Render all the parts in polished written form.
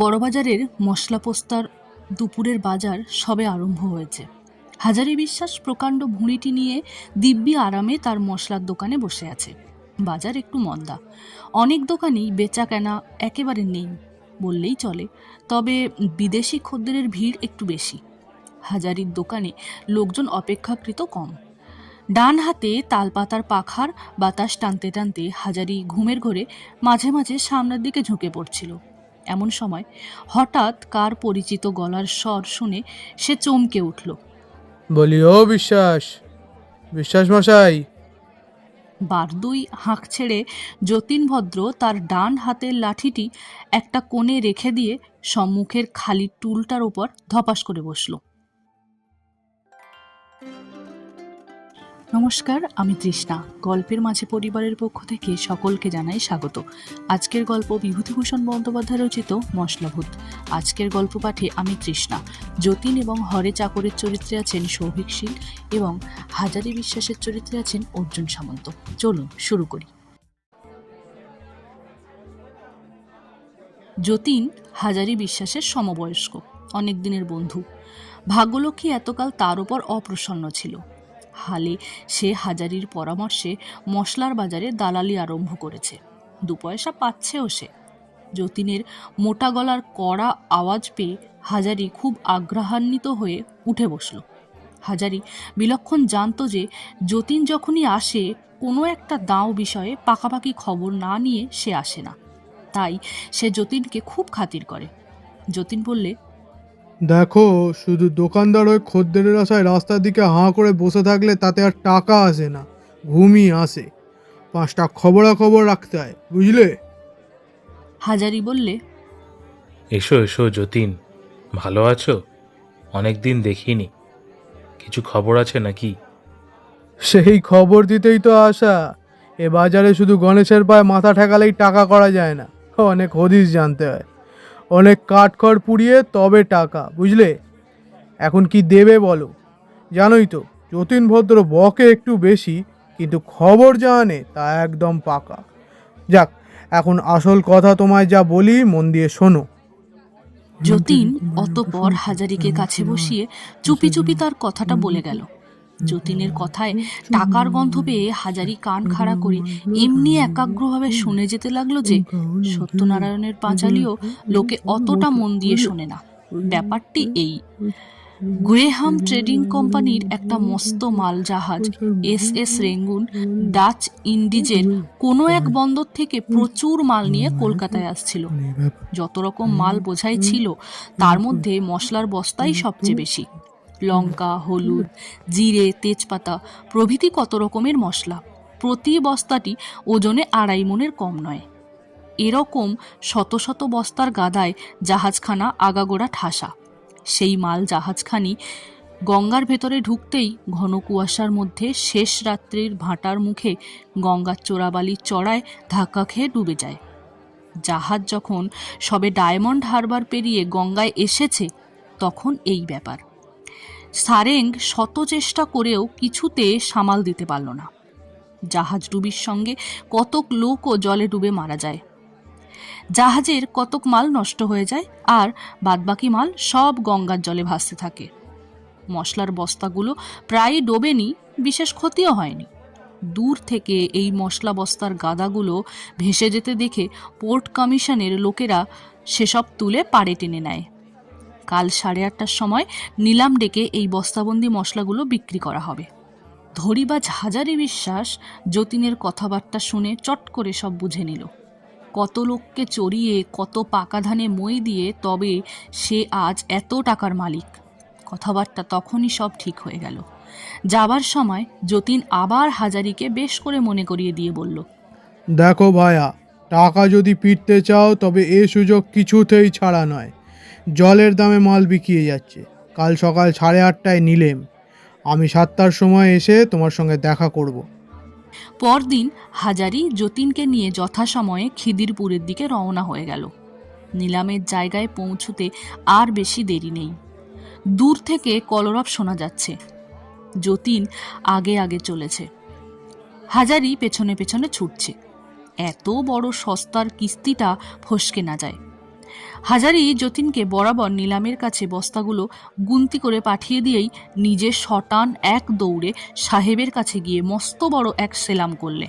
বড়বাজারের মশলা পোস্তার দুপুরের বাজার সবে আরম্ভ হয়েছে। হাজারি বিশ্বাস প্রকাণ্ড ভুঁড়িটি নিয়ে দিব্যি আরামে তার মশলার দোকানে বসে আছে। বাজার একটু মন্দা, অনেক দোকানেই বেচা কেনা একেবারে নেই বললেই চলে। তবে বিদেশি খদ্দেরের ভিড় একটু বেশি। হাজারির দোকানে লোকজন অপেক্ষাকৃত কম। ডান হাতে তালপাতার পাখার বাতাস টানতে টানতে হাজারি ঘুমের ঘোরে মাঝে মাঝে সামনের দিকে ঝুঁকে পড়ছিল। এমন সময় হঠাৎ কার পরিচিত গলার স্বর শুনে সে চমকে উঠল। বলি, ও বিশ্বাস, বিশ্বাস মশাই। বারদুই হাঁক ছেড়ে যতীন ভদ্র তার ডান হাতের লাঠিটি একটা কোণে রেখে দিয়ে সম্মুখের খালি টুলটার উপর ধপাস করে বসল। নমস্কার, আমি তৃষ্ণা। গল্পের মাঝে পরিবারের পক্ষ থেকে সকলকে জানাই স্বাগত। আজকের গল্প বিভূতিভূষণ বন্দ্যোপাধ্যায় রচিত মশলাভূত। আজকের গল্প পাঠে আমি তৃষ্ণা। যতীন এবং হরে চাকরের চরিত্রে আছেন সৌভিক শীল এবং হাজারি বিশ্বাসের চরিত্রে আছেন অর্জুন সামন্ত। চলুন শুরু করি। যতীন হাজারি বিশ্বাসের সমবয়স্ক, অনেক দিনের বন্ধু। ভাগ্যলক্ষ্মী এতকাল তার উপর অপ্রসন্ন ছিল। হালে সে হাজারির পরামর্শে মশলার বাজারে দালালি আরম্ভ করেছে। 2 পয়সা পাচ্ছেও সে। যতীনের মোটা গলার কড়া আওয়াজ পেয়ে হাজারি খুব আগ্রহান্বিত হয়ে উঠে বসল। হাজারি বিলক্ষণ জানত যে যতীন যখনই আসে কোনো একটা দাও বিষয়ে পাকাপাকি খবর না নিয়ে সে আসে না। তাই সে যতীনকে খুব খাতির করে। যতীন বললে, দেখো, শুধু দোকানদার ওই খদ্দেরের আশায় রাস্তার দিকে হাঁ করে বসে থাকলে তাতে আর টাকা আসে না, ঘুমই আসে। 5টা খবরাখবর রাখতে হয়, বুঝলে? হাজারি বললে, এসো এসো যতীন, ভালো আছো? অনেক দিন দেখিনি। কিছু খবর আছে নাকি? সেই খবর দিতেই তো আসা। এ বাজারে শুধু গণেশের পায়ে মাথা ঠেকালেই টাকা করা যায় না, অনেক হদিস জানতে হয়, অনেক কাঠখড় পুড়িয়ে তবে টাকা, বুঝলে? এখন কি দেবে বলো? জানোই তো, যতীন ভদ্র বকে একটু বেশি, কিন্তু খবর যা আনে তা একদম পাকা। যাক, এখন আসল কথা তোমায় যা বলি মন দিয়ে শোনো। যতীন অতঃপর হাজারিকে কাছে বসিয়ে চুপি চুপি তার কথাটা বলে গেল। যতীনের কথায় টাকার গন্ধ পেয়ে হাজারি কান খাড়া করে এমনি একাগ্রভাবে শুনে যেতে লাগলো যে সত্যনারায়ণের পাঁচালিও লোকে অতটা মন দিয়ে শোনে না। ব্যাপারটি এই: গ্রেহাম ট্রেডিং কোম্পানির একটা মস্ত মাল জাহাজ SS রেঙ্গুন ডাচ ইন্ডিজের কোনো এক বন্দর থেকে প্রচুর মাল নিয়ে কলকাতায় আসছিল। যত রকম মাল বোঝাই ছিল তার মধ্যে মশলার বস্তাই সবচেয়ে বেশি। লঙ্কা, হলুদ, জিরে, তেজপাতা প্রভৃতি কত রকমের মশলা। প্রতি বস্তাটি ওজনে 2.5 মণের কম নয়। এরকম শত শত বস্তার গাদায় জাহাজখানা আগাগোড়া ঠাসা। সেই মাল জাহাজখানি গঙ্গার ভেতরে ঢুকতেই ঘন কুয়াশার মধ্যে শেষ রাত্রির ভাটার মুখে গঙ্গার চোরাবালির চড়ায় ধাক্কা খেয়ে ডুবে যায়। জাহাজ যখন সবে ডায়মন্ড হারবার পেরিয়ে গঙ্গায় এসেছে তখন এই ব্যাপার। সারেং শত চেষ্টা করেও কিছুতে সামাল দিতে পারল না। জাহাজ ডুবির সঙ্গে কতক লোকও জলে ডুবে মারা যায়। জাহাজের কতক মাল নষ্ট হয়ে যায়, আর বাদবাকি মাল সব গঙ্গার জলে ভাসতে থাকে। মশলার বস্তাগুলো প্রায় ডোবেনি, বিশেষ ক্ষতিও হয়নি। দূর থেকে এই মশলা বস্তার গাদাগুলো ভেসে যেতে দেখে পোর্ট কমিশনের লোকেরা সেসব তুলে পাড়ে টেনে নেয়। কাল 8:30টার সময় নিলাম ডেকে এই বস্তাবন্দি মশলাগুলো বিক্রি করা হবে। ধরিবাজ হাজারি বিশ্বাস যতীনের কথাবার্তা শুনে চট করে সব বুঝে নিল। কত লোককে চড়িয়ে কত পাকা ধানে মই দিয়ে তবে সে আজ এত টাকার মালিক। কথাবার্তা তখনই সব ঠিক হয়ে গেল। যাবার সময় যতীন আবার হাজারিকে বেশ করে মনে করিয়ে দিয়ে বলল, দেখো ভায়া, টাকা যদি পিটতে চাও তবে এ সুযোগ কিছুতেই ছাড়া নয়। জলের দামে মাল বিকিয়ে যাচ্ছে। কাল সকাল 8:30টায় নিলেম। আমি 7টার সময় এসে তোমার সঙ্গে দেখা করব। পরদিন হাজারি যতীনকে নিয়ে যথাসময়ে খিদিরপুরের দিকে রওনা হয়ে গেল। নিলামের জায়গায় পৌঁছতে আর বেশি দেরি নেই। দূর থেকে কলরব শোনা যাচ্ছে। যতীন আগে আগে চলেছে, হাজারি পেছনে পেছনে ছুটছে। এত বড় সস্তার কিস্তিটা ফসকে না যায়। হাজারি যতীনকে বরাবর নিলামের কাছে বস্তাগুলো গুনতি করে পাঠিয়ে দিয়েই নিজে শটান এক দৌড়ে সাহেবের কাছে গিয়ে মস্ত বড় এক সেলাম করলে।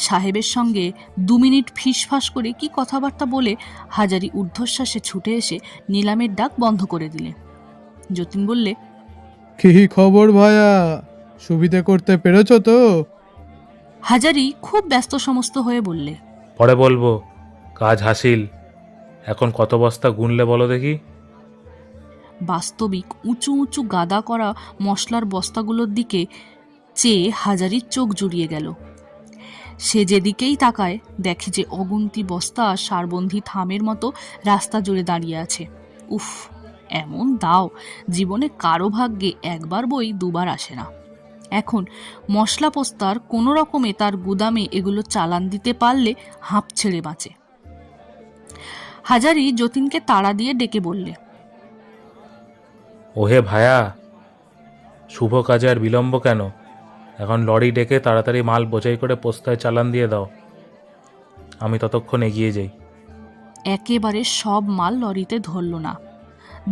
সাহেবের সঙ্গে 2 মিনিট ফিসফাস করে কি কথাবার্তা বলে হাজারি ঊর্ধ্বশ্বাসে ছুটে এসে নিলামের ডাক বন্ধ করে দিলে। যতীন বললে, কি খবর ভায়া, সুবিধে করতে পেরেছ তো? হাজারি খুব ব্যস্ত সমস্ত হয়ে বললে, পরে বলবো, কাজ হাসিল। এখন কত বস্তা গুনলে বলো দেখি। বাস্তবিক উঁচু উঁচু গাদা করা মশলার বস্তাগুলোর দিকে চেয়ে হাজারির চোখ জুড়িয়ে গেল। সে যেদিকেই তাকায় দেখে যে অগুন্তি বস্তা সারবন্ধী থামের মতো রাস্তা জুড়ে দাঁড়িয়ে আছে। উফ, এমন দাও জীবনে কারো ভাগ্যে একবার বই দুবার আসে না। এখন মশলা পোস্তার কোনো রকমে তার গুদামে এগুলো চালান দিতে পারলে হাঁপ ছেড়ে বাঁচে। হাজারি যতীনকে তাড়া দিয়ে ডেকে বললে, ওহে ভায়া, শুভ কাজে আর বিলম্ব কেন? এখন লরি ডেকে তাড়াতাড়ি মাল বোঝাই করে পোস্তায় চালান দিয়ে দাও, আমি ততক্ষণ এগিয়ে যাই। একেবারে সব মাল লরিতে ধরল না।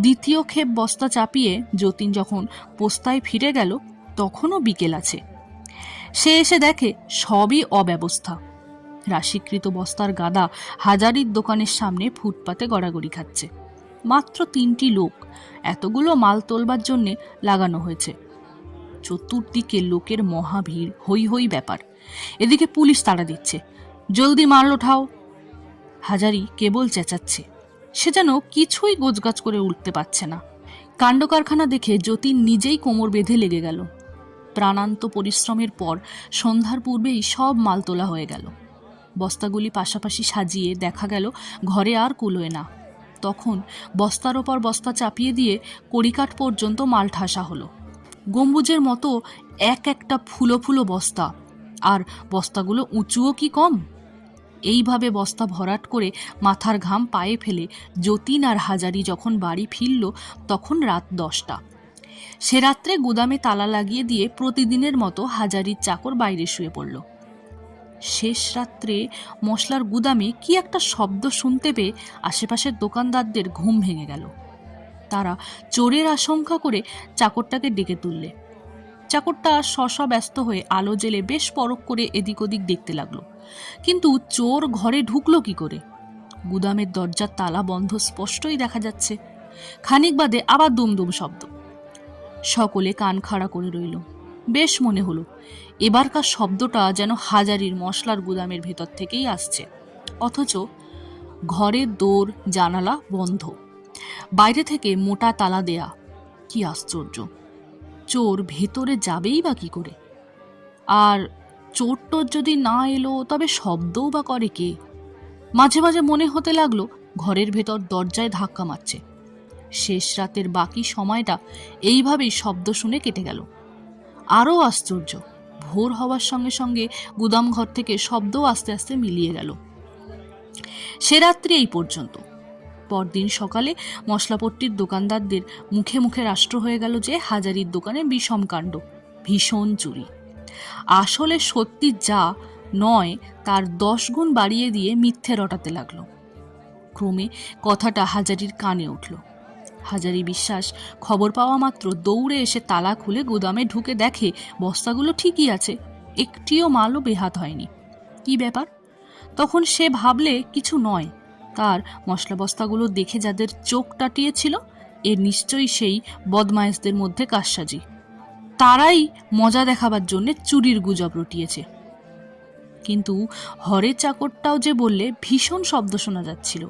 দ্বিতীয় ক্ষেপ বস্তা চাপিয়ে যতীন যখন পোস্তায় ফিরে গেল তখনও বিকেল আছে। সে এসে দেখে সবই অব্যবস্থা। রাশিকৃত বস্তার গাদা হাজারির দোকানের সামনে ফুটপাতে গড়াগড়ি খাচ্ছে। মাত্র 3টি লোক এতগুলো মাল তোলবার জন্যে লাগানো হয়েছে। চতুর্দিকে লোকের মহাভিড়, হই হই ব্যাপার। এদিকে পুলিশ তাড়া দিচ্ছে, জলদি মাল ওঠাও। হাজারি কেবল চেঁচাচ্ছে, সে যেন কিছুই গোছগাছ করে উঠতে পারছে না। কাণ্ড কারখানা দেখে যতীন নিজেই কোমর বেঁধে লেগে গেল। প্রাণান্ত পরিশ্রমের পর সন্ধ্যার পূর্বেই সব মাল তোলা হয়ে গেল। বস্তাগুলি পাশাপাশি সাজিয়ে দেখা গেল ঘরে আর কুলোয় না। তখন বস্তার ওপর বস্তা চাপিয়ে দিয়ে কড়িকাঠ পর্যন্ত মাল ঠাসা হলো। গম্বুজের মতো এক একটা ফুলো ফুলো বস্তা, আর বস্তাগুলো উঁচুও কি কম। এইভাবে বস্তা ভরাট করে মাথার ঘাম পায়ে ফেলে যতীন আর হাজারি যখন বাড়ি ফিরল তখন রাত 10টা। সে রাত্রে গুদামে তালা লাগিয়ে দিয়ে প্রতিদিনের মতো হাজারির চাকর বাইরে শুয়ে পড়ল। শেষ রাত্রে মশলার গুদামে কি একটা শব্দ শুনতে পেয়ে আশেপাশের দোকানদারদের ঘুম ভেঙে গেল। তারা চোরের আশঙ্কা করে চাকরটাকে ডেকে তুললে। চাকরটা শশা ব্যস্ত হয়ে আলো জেলে বেশ পরখ করে এদিক ওদিক দেখতে লাগলো, কিন্তু চোর ঘরে ঢুকলো কি করে? গুদামের দরজার তালা বন্ধ স্পষ্টই দেখা যাচ্ছে। খানিক বাদে আবার দুমদুম শব্দ। সকলে কান খাড়া করে রইল। বেশ মনে হলো এবারকার শব্দটা যেন হাজারির মশলার গুদামের ভেতর থেকেই আসছে, অথচ ঘরের দোর জানালা বন্ধ, বাইরে থেকে মোটা তালা দেয়া। কি আশ্চর্য! চোর ভেতরে যাবেই বা কি করে? আর চোর টোর যদি না এলো তবে শব্দও বা করে কে? মাঝে মাঝে মনে হতে লাগলো ঘরের ভেতর দরজায় ধাক্কা মারছে। শেষ রাতের বাকি সময়টা এইভাবেই শব্দ শুনে কেটে গেল। আরও আশ্চর্য, ভোর হওয়ার সঙ্গে সঙ্গে গুদাম ঘর থেকে শব্দও আস্তে আস্তে মিলিয়ে গেল। সে রাত্রি এই পর্যন্ত। পরদিন সকালে মশলাপট্টির দোকানদারদের মুখে মুখে রাষ্ট্র হয়ে গেল যে হাজারির দোকানে বিষম কাণ্ড, ভীষণ চুরি। আসলে সত্যি যা নয় তার 10 গুণ বাড়িয়ে দিয়ে মিথ্যে রটাতে লাগলো। ক্রমে কথাটা হাজারির কানে উঠল। হাজারি বিশ্বাস খবর পাওয়া মাত্র দৌড়ে এসে তালা খুলে গুদামে ঢুকে দেখে বস্তাগুলো ঠিকই আছে, একটিও মালও বেহাত হয়নি। কি ব্যাপার? তখন সে ভাবলে কিছু নয়, তার মশলা বস্তাগুলো দেখে যাদের চোখ টাটিয়েছিল এর নিশ্চয়ই সেই বদমায়েশদের মধ্যে কারসাজি। তারাই মজা দেখাবার জন্য চুরির গুজব রটিয়েছে। কিন্তু হরের চাকরটাও যে বললে ভীষণ শব্দ শোনা যাচ্ছিল।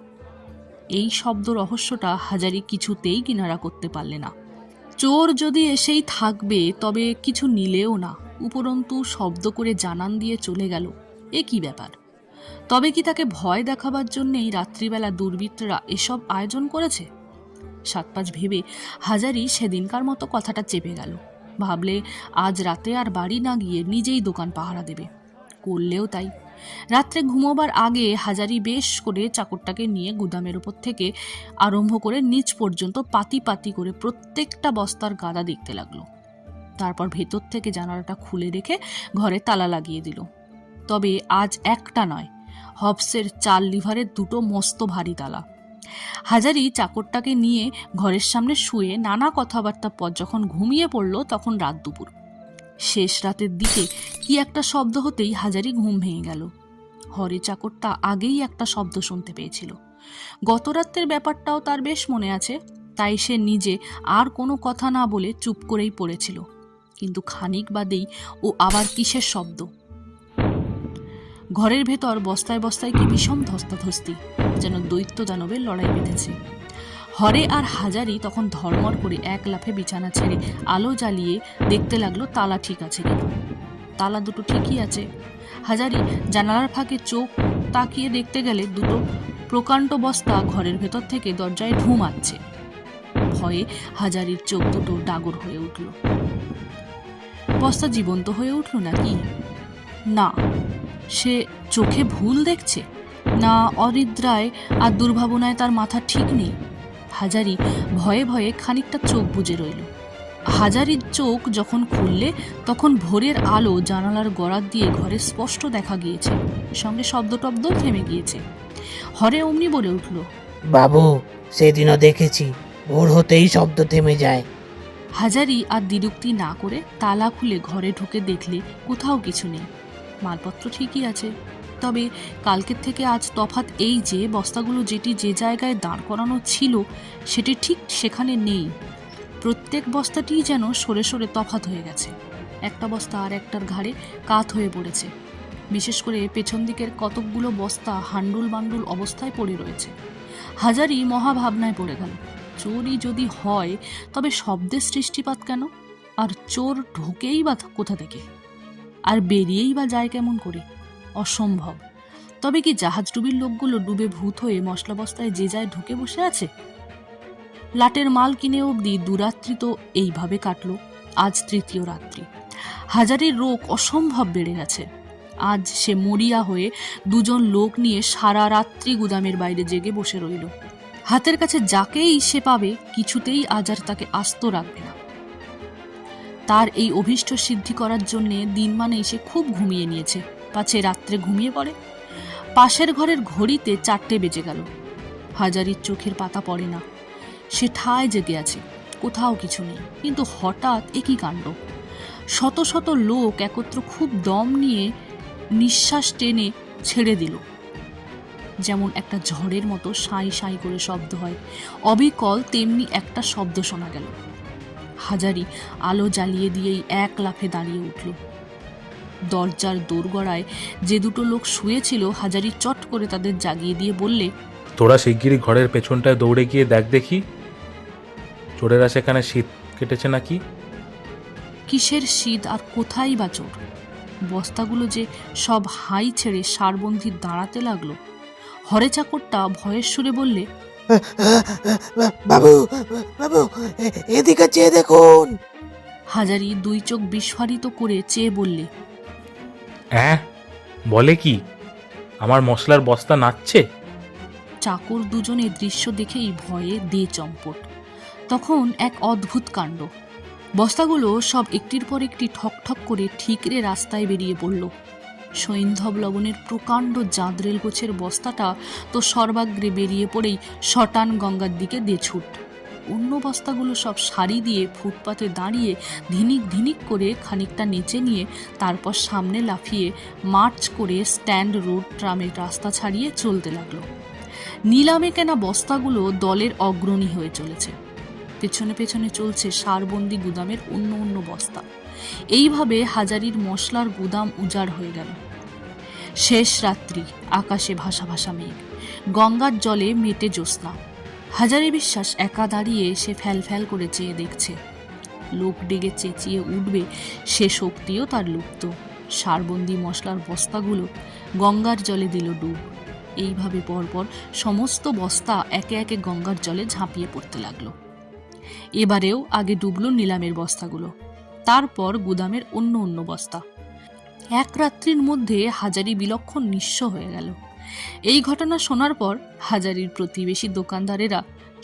এই শব্দ রহস্যটা হাজারি কিছুতেই কিনারা করতে পারলে না। চোর যদি এসেই থাকবে তবে কিছু নিলেও না, উপরন্তু শব্দ করে জানান দিয়ে চলে গেল, এ কি ব্যাপার? তবে কি তাকে ভয় দেখাবার জন্যেই রাত্রিবেলা দুর্বৃত্তরা এসব আয়োজন করেছে? 7-5 ভেবে হাজারি সেদিনকার মতো কথাটা চেপে গেল। ভাবলে আজ রাতে আর বাড়ি না গিয়ে নিজেই দোকান পাহারা দেবে। করলেও তাই। রাত্রে ঘুমোবার আগে হাজারি বেশ করে চাকরটাকে নিয়ে গুদামের উপর থেকে আরম্ভ করে নিচ পর্যন্ত পাতি পাতি করে প্রত্যেকটা বস্তার গাদা দেখতে লাগলো। তারপর ভেতর থেকে জানালাটা খুলে রেখে ঘরে তালা লাগিয়ে দিল। তবে আজ একটা নয়, হবসের 4 লিভারের 2টো মস্ত ভারী তালা। হাজারি চাকরটাকে নিয়ে ঘরের সামনে শুয়ে নানা কথাবার্তার পর যখন ঘুমিয়ে পড়ল তখন রাত দুপুর। শেষ রাতের দিকে কি একটা শব্দ হতেই হাজারি ঘুম ভেঙে গেল। হরি চাকরটা আগেই একটা শব্দ শুনতে পেয়েছিল। গত রাত্রের ব্যাপারটাও তার বেশ মনে আছে, তাই সে নিজে আর কোনো কথা না বলে চুপ করেই পড়েছিল। কিন্তু খানিক বাদেই ও আবার কিসের শব্দ। ঘরের ভেতর বস্তায় বস্তায় কি বিষম ধস্তাধস্তি, যেন দৈত্য দানবের লড়াই বেঁধেছে। হরে আর হাজারি তখন ধর্মর করে এক লাফে বিছানা ছেড়ে আলো জ্বালিয়ে দেখতে লাগলো তালা ঠিক আছে কিনা। তালা দুটো ঠিকই আছে। হাজারি জানালার ফাঁকে চোখ তাকিয়ে দেখতে গেলে দুটো প্রকাণ্ড বস্তা ঘরের ভেতর থেকে দরজায় ঢু মারছে। ভয়ে হাজারির চোখ দুটো ডাগর হয়ে উঠল। বস্তা জীবন্ত হয়ে উঠল নাকি? না, সে চোখে ভুল দেখছে, না অনিদ্রায় আর দুর্ভাবনায় তার মাথা ঠিক নেই। হাজারি ভয়ে ভয়ে খানিকটা চোখ বুজে রইল। হাজারির চোখ যখন খুললে তখন ভোরের আলো জানালার গড়াত দিয়ে ঘরে স্পষ্ট দেখা গিয়েছে, সঙ্গে শব্দ টব্দ থেমে গিয়েছে। হরে অমনি বলে উঠল, বাবু, সেদিনও দেখেছি ভোর হতেই শব্দ থেমে যায়। হাজারি আর দ্বিরুক্তি না করে তালা খুলে ঘরে ঢুকে দেখলে কোথাও কিছু নেই। মালপত্র ঠিকই আছে, তবে কালকের থেকে আজ তফাৎ এই যে বস্তাগুলো যেটি যে জায়গায় দাঁড় করানো ছিল সেটি ঠিক সেখানে নেই। প্রত্যেক বস্তাটিই যেন সরে সরে তফাৎ হয়ে গেছে। একটা বস্তা আর একটার ঘাড়ে কাত হয়ে পড়েছে। বিশেষ করে পেছন দিকের কতকগুলো বস্তা হান্ডুল বান্ডুল অবস্থায় পড়ে রয়েছে। হাজারি মহাভাবনায় পড়ে গেল। চোরই যদি হয় তবে শব্দের সৃষ্টিপাত কেন? আর চোর ঢোকেই বা কোথা থেকে, আর বেরিয়েই বা যায় কেমন করে? অসম্ভব। তবে কি জাহাজডুবির লোকগুলো ডুবে ভূত হয়ে মশলা বস্তায় যে যায় ঢুকে বসে আছে? লাটের মাল কিনে অবধি দুরাত্রি তো এইভাবে কাটলো, আজ তৃতীয় রাত্রি। হাজারির রোগ অসম্ভব বেড়ে গেছে। আজ সে মরিয়া হয়ে দুজন লোক নিয়ে সারা রাত্রি গুদামের বাইরে জেগে বসে রইল। হাতের কাছে যাকেই সে পাবে কিছুতেই আজ আর তাকে আস্ত রাখবে না। তার এই অভীষ্ট সিদ্ধি করার জন্যে দিন মানেই সে খুব ঘুমিয়ে নিয়েছে, পাছে রাত্রে ঘুমিয়ে পড়ে। পাশের ঘরের ঘড়িতে 4টে বেজে গেল। হাজারির চোখের পাতা পড়ে না। সে ঠায় জেগে আছে, কোথাও কিছু নেই। কিন্তু হঠাৎ একই কাণ্ড। শত শত লোক একত্র খুব দম নিয়ে নিঃশ্বাস টেনে ছেড়ে দিল। যেমন একটা ঝড়ের মতো সাঁই সাঁই করে শব্দ হয়, অবিকল তেমনি একটা শব্দ শোনা গেল। হাজারি আলো জ্বালিয়ে দিয়েই এক লাফে দাঁড়িয়ে উঠল। দরজার দোরগড়ায় যে দুটো লোক শুয়েছিল হাজারি চট করে তাদের জাগিয়ে দিয়ে বললে, তোরা শিগগিরই ঘরের পেছনটায় দৌড়ে গিয়ে দেখ দেখি চোরেরা সেখানে শীত কেটেছে নাকি। কিসের শীত আর কোথায় বা চোর? বস্তাগুলো যে সব হাই ছেড়ে সারবন্ধি দাঁড়াতে লাগলো। হরে চাকরটা ভয়ের সুরে বললে, বাবু, বাবু, এদিকে চেয়ে দেখুন। হাজারি দুই চোখ বিস্ফারিত করে চেয়ে বললে, বলে কি, আমার মশলার বস্তা নাচছে? চাকর দুজনে দৃশ্য দেখেই ভয়ে দে চম্পট। তখন এক অদ্ভুত কাণ্ড। বস্তাগুলো সব একটির পর একটি ঠক ঠক করে ঠিকরে রাস্তায় বেরিয়ে পড়ল। সৈন্ধব লবণের প্রকাণ্ড জাঁদরেল গোছের বস্তাটা তো সর্বাগ্রে বেরিয়ে পড়েই শটান গঙ্গার দিকে দে ছুট। অন্য বস্তাগুলো সব সারি দিয়ে ফুটপাতে দাঁড়িয়ে ধিনিক ধিনিক করে খানিকটা নেচে নিয়ে তারপর সামনে লাফিয়ে মার্চ করে স্ট্যান্ড রোড ট্রামের রাস্তা ছাড়িয়ে চলতে লাগলো। নিলামে কেনা বস্তাগুলো দলের অগ্রণী হয়ে চলেছে। পেছনে পেছনে চলছে সারবন্দি গুদামের অন্য অন্য বস্তা। এইভাবে হাজারির মশলার গুদাম উজাড় হয়ে গেল। শেষ রাত্রি, আকাশে ভাসা ভাসা মেঘ, গঙ্গার জলে মেটে জ্যোৎস্না। হাজারি বিশ্বাস একা দাঁড়িয়ে সে ফ্যাল ফ্যাল করে চেয়ে দেখছে। লোক ডেকে চেঁচিয়ে উঠবে সে শক্তিও তার লুপ্ত। সারবন্দি মশলার বস্তাগুলো গঙ্গার জলে দিল ডুব। এইভাবে পরপর সমস্ত বস্তা একে একে গঙ্গার জলে ঝাঁপিয়ে পড়তে লাগলো। এবারেও আগে ডুবলো নিলামের বস্তাগুলো, তারপর গুদামের অন্য অন্য বস্তা। এক রাত্রির মধ্যে হাজারি বিলক্ষণ নিঃস্ব হয়ে গেল। এই ঘটনা শোনার পর হাজারির প্রতিবেশী দোকানদারেরা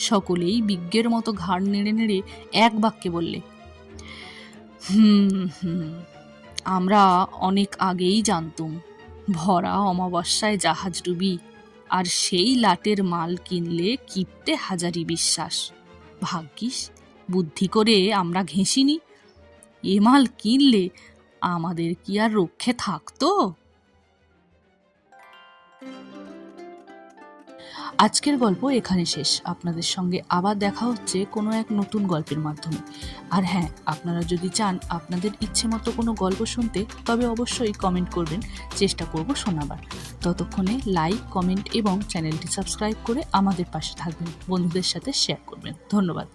সকলেই বিজ্ঞের মতো ঘাড় নেড়ে নেড়ে এক বাক্যে বললে, আমরা অনেক আগেই জানতুম ভরা অমাবস্যায় জাহাজ ডুবি আর সেই লাটের মাল কিনলে কিপটে হাজারি বিশ্বাস। ভাগ্যিস বুদ্ধি করে আমরা ঘেঁষিনি, এ মাল কিনলে আমাদের কি আর রক্ষে থাকতো? আজকের গল্প এখানে শেষ। আপনাদের সঙ্গে আবার দেখা হচ্ছে কোনো এক নতুন গল্পের মাধ্যমে। আর হ্যাঁ, আপনারা যদি চান আপনাদের ইচ্ছে মতো কোনো গল্প শুনতে, তবে অবশ্যই কমেন্ট করবেন, চেষ্টা করব শোনাবার। ততক্ষণে লাইক, কমেন্ট এবং চ্যানেলটি সাবস্ক্রাইব করে আমাদের পাশে থাকবেন, বন্ধুদের সাথে শেয়ার করবেন। ধন্যবাদ।